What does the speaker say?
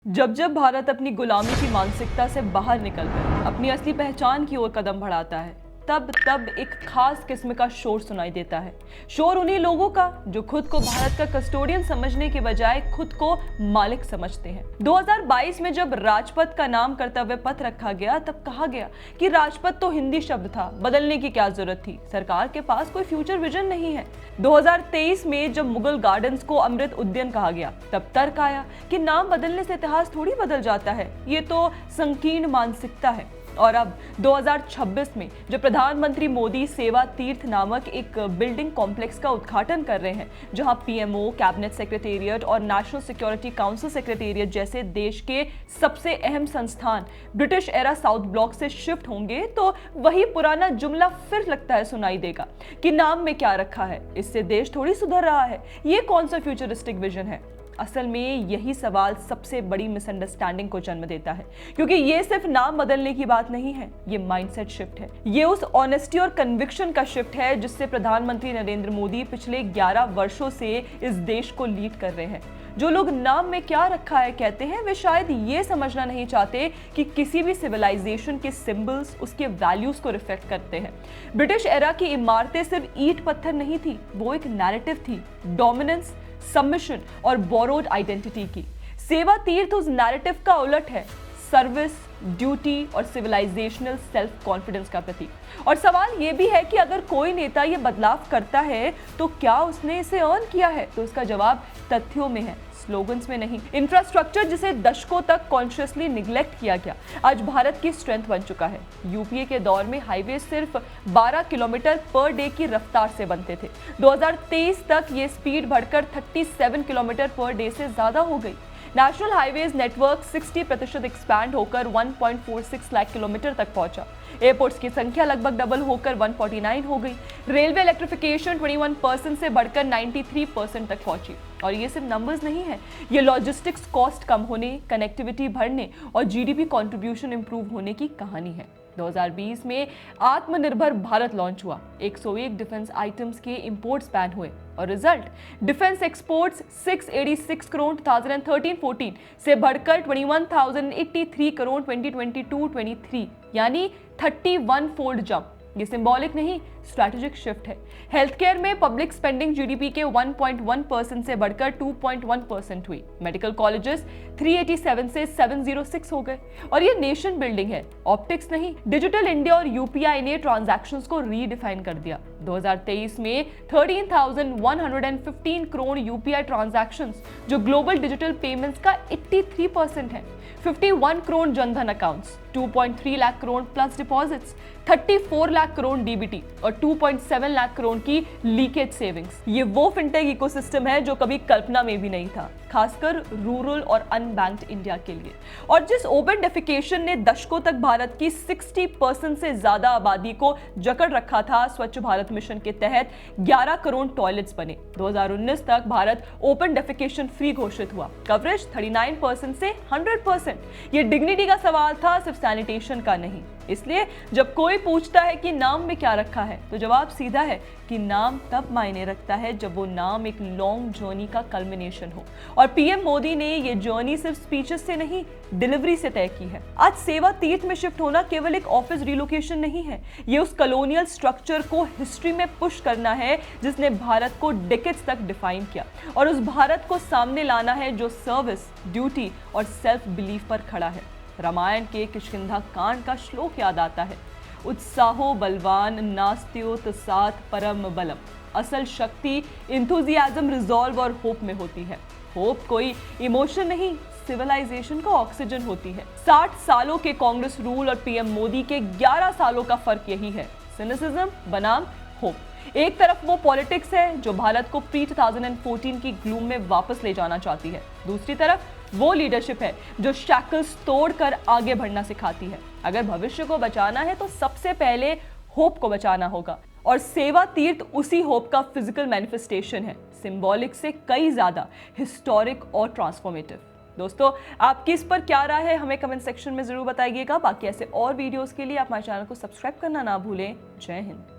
जब जब भारत अपनी गुलामी की मानसिकता से बाहर निकलकर अपनी असली पहचान की ओर कदम बढ़ाता है, तब तब एक खास किस्म का शोर सुनाई देता है। शोर उन्हीं लोगों का जो खुद को भारत का कस्टोडियन समझने के बजाय खुद को मालिक समझते हैं। 2022 में जब राजपथ का नाम कर्तव्य पथ रखा गया, तब कहा गया कि राजपथ तो हिंदी शब्द था, बदलने की क्या जरूरत थी, सरकार के पास कोई फ्यूचर विजन नहीं है। 2023 में जब मुगल गार्डन्स को अमृत उद्यान कहा गया, तब तर्क आया कि नाम बदलने से इतिहास थोड़ी बदल जाता है, ये तो संकीर्ण मानसिकता है। और अब 2026 में जब प्रधानमंत्री मोदी सेवा तीर्थ नामक एक बिल्डिंग कॉम्प्लेक्स का उद्घाटन कर रहे हैं, जहां पीएमओ, कैबिनेट सेक्रेटेरिएट और नेशनल सिक्योरिटी काउंसिल सेक्रेटेरिएट जैसे देश के सबसे अहम संस्थान ब्रिटिश एरा साउथ ब्लॉक से शिफ्ट होंगे, तो वही पुराना जुमला फिर लगता है सुनाई देगा कि नाम में क्या रखा है, इससे देश थोड़ी सुधर रहा है, ये कौन सा फ्यूचरिस्टिक विजन है। असल में यही सवाल सबसे बड़ी मिसअंडरस्टैंडिंग को जन्म देता है, क्योंकि ये सिर्फ नाम बदलने की बात नहीं है, ये माइंडसेट शिफ्ट है। ये उस ऑनेस्टी और कन्विक्शन का शिफ्ट है जिससे प्रधानमंत्री नरेंद्र मोदी पिछले 11 वर्षों से इस देश को लीड कर रहे हैं। जो लोग नाम में क्या रखा है कहते हैं, वे शायद ये समझना नहीं चाहते कि किसी भी सिविलाइजेशन के सिंबल्स उसके वैल्यूज को रिफ्लेक्ट करते हैं। ब्रिटिश एरा की इमारतें सिर्फ ईंट पत्थर नहीं थी, वो एक नैरेटिव थी, डोमिनेंस, सबमिशन और बोरोड आइडेंटिटी की। सेवा तीर्थ उस नैरेटिव का उलट है, सर्विस, ड्यूटी और सिविलाइजेशनल सेल्फ कॉन्फिडेंस का प्रतीक। और सवाल यह भी है कि अगर कोई नेता ये बदलाव करता है तो क्या उसने इसे अर्न किया है? तो इसका जवाब तथ्यों में है, स्लोगन्स में नहीं। इंफ्रास्ट्रक्चर जिसे दशकों तक कॉन्शियसली निगलेक्ट किया गया, आज भारत की स्ट्रेंथ बन चुका है। यूपीए के दौर में हाईवे सिर्फ 12 किलोमीटर पर डे की रफ्तार से बनते थे। 2023 तक ये स्पीड बढ़कर 37 किलोमीटर पर डे से ज्यादा हो गई। नेशनल हाईवेज नेटवर्क 60% एक्सपैंड होकर 1.46 लाख किलोमीटर तक पहुंचा। एयरपोर्ट्स की संख्या लगभग डबल होकर 149 हो गई। रेलवे इलेक्ट्रिफिकेशन 21% से बढ़कर 93% तक पहुंची। और ये सिर्फ नंबर्स नहीं है, ये लॉजिस्टिक्स कॉस्ट कम होने, कनेक्टिविटी बढ़ने और जीडीपी कंट्रीब्यूशन इंप्रूव होने की कहानी है। 2020 में आत्मनिर्भर भारत लॉन्च हुआ, 101 डिफेंस आइटम्स के इंपोर्ट्स बैन हुए और रिजल्ट डिफेंस एक्सपोर्ट्स 686 करोड़ 2013-14 से बढ़कर 21,083 करोड़ 2022-23, यानी 31 फोल्ड जंप। ये सिंबॉलिक नहीं, स्ट्रैटेजिक शिफ्ट है। हेल्थ केयर में पब्लिक स्पेंडिंग जीडीपी के 1.1% से बढ़कर 2.1% हुई। मेडिकल कॉलेजेस 387 से 706 हो गए। और ये नेशन बिल्डिंग है, ऑप्टिक्स नहीं। डिजिटल इंडिया और यूपीआई ने ट्रांजैक्शंस को रीडिफाइन कर दिया। 2023 में 13,115 करोड़ यूपीआई ट्रांजैक्शंस, जो ग्लोबल डिजिटल पेमेंट्स का 83% है। 51 crore Jan Dhan accounts, 2.3 lakh crore plus deposits, 34 lakh crore DBT और 2.7 लाख करोड़ की लीकेज सेविंग्स। ये वो फिनटेक इकोसिस्टम है जो कभी कल्पना में भी नहीं था, खासकर रूरल और अनबैंक्ड इंडिया के लिए। और जिस ओपन डेफिकेशन ने दशकों तक भारत की 60% से ज्यादा आबादी को जकड़ रखा था, स्वच्छ भारत मिशन के तहत 11 करोड़ टॉयलेट्स बने। 2019 तक भारत ओपन डेफिकेशन फ्री घोषित हुआ। कवरेज 39% से 100%। ये डिग्निटी का सवाल था, सिर्फ सैनिटेशन का नहीं। इसलिए जब कोई पूछता है कि नाम में क्या रखा है, तो जवाब सीधा है कि नाम तब मायने रखता है जब वो नाम एक लॉन्ग जर्नी का कल्मिनेशन हो। और पीएम मोदी ने ये जर्नी सिर्फ स्पीचेस से नहीं, डिलीवरी से तय की है। आज सेवा तीर्थ में शिफ्ट होना केवल एक ऑफिस रिलोकेशन नहीं है, ये उस कॉलोनियल स्ट्रक्चर को हिस्ट्री में पुश करना है जिसने भारत को डिकेड्स तक डिफाइन किया, और उस भारत को सामने लाना है जो सर्विस, ड्यूटी और सेल्फ बिलीफ पर खड़ा है। रामायण के किष्किंधा कांड का श्लोक याद आता है, उत्साहो बलवान नास्त्योत सात परम बलम। असल शक्ति इंथुजियाज्म, रिजॉल्व और होप में होती है। होप कोई इमोशन नहीं, सिविलाइजेशन का ऑक्सीजन होती है। 60 सालों के कांग्रेस रूल और पीएम मोदी के 11 सालों का फर्क यही है, सिनिसिज्म बनाम होप। एक तरफ वो पॉलिटिक्स है जो भारत को प्री 2014 की ग्लूम में वापस ले जाना चाहती है, दूसरी तरफ वो लीडरशिप है जो शैकल्स तोड़कर आगे बढ़ना सिखाती है। अगर भविष्य को बचाना है तो सबसे पहले होप को बचाना होगा, और सेवा तीर्थ उसी होप का फिजिकल मैनिफेस्टेशन है, सिंबॉलिक से कई ज्यादा हिस्टोरिक और ट्रांसफॉर्मेटिव। दोस्तों, आपकी इस पर क्या राय है हमें कमेंट सेक्शन में जरूर बताइएगा। बाकी ऐसे और वीडियोस के लिए आप हमारे चैनल को सब्सक्राइब करना ना भूलें। जय हिंद।